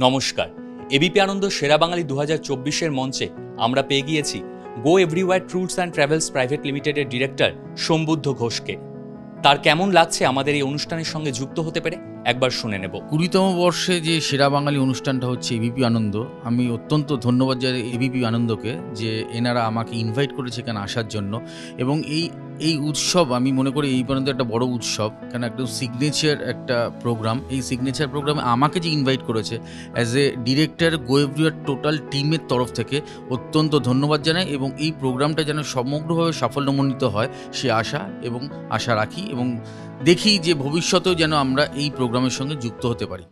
নমস্কার। এবিপি আনন্দ সেরা বাঙালি 2024-এর মঞ্চে আমরা পেয়ে গিয়েছি Go Everywhere Tours and Travels Private লিমিটেডের ডিরেক্টর সোমবুদ্ধ ঘোষকে। তার কেমন লাগছে আমাদের এই অনুষ্ঠানের সঙ্গে যুক্ত হতে পেরে একবার শুনে নেব। 20তম বর্ষে যে সেরা বাঙালি অনুষ্ঠানটা হচ্ছে এবিপি আনন্দ, আমি অত্যন্ত ধন্যবাদ জানাই এবিপি আনন্দকে যে এনারা আমাকে ইনভাইট করেছে এখানে আসার জন্য। এবং এই উৎসব আমি মনে করি এই পর্যন্ত একটা বড় উৎসব, কেন একদম সিগনেচার একটা প্রোগ্রাম। এই সিগনেচার প্রোগ্রামে আমাকে যে ইনভাইট করেছে as a director go everywhere total টিমের তরফ থেকে অত্যন্ত ধন্যবাদ জানাই। এবং এই প্রোগ্রামটা যেন সমগ্রভাবে সাফল্যমণ্ডিত হয় সে আশা রাখি এবং দেখি যে ভবিষ্যতেও যেন আমরা এই প্রোগ্রামের সঙ্গে যুক্ত হতে পারি।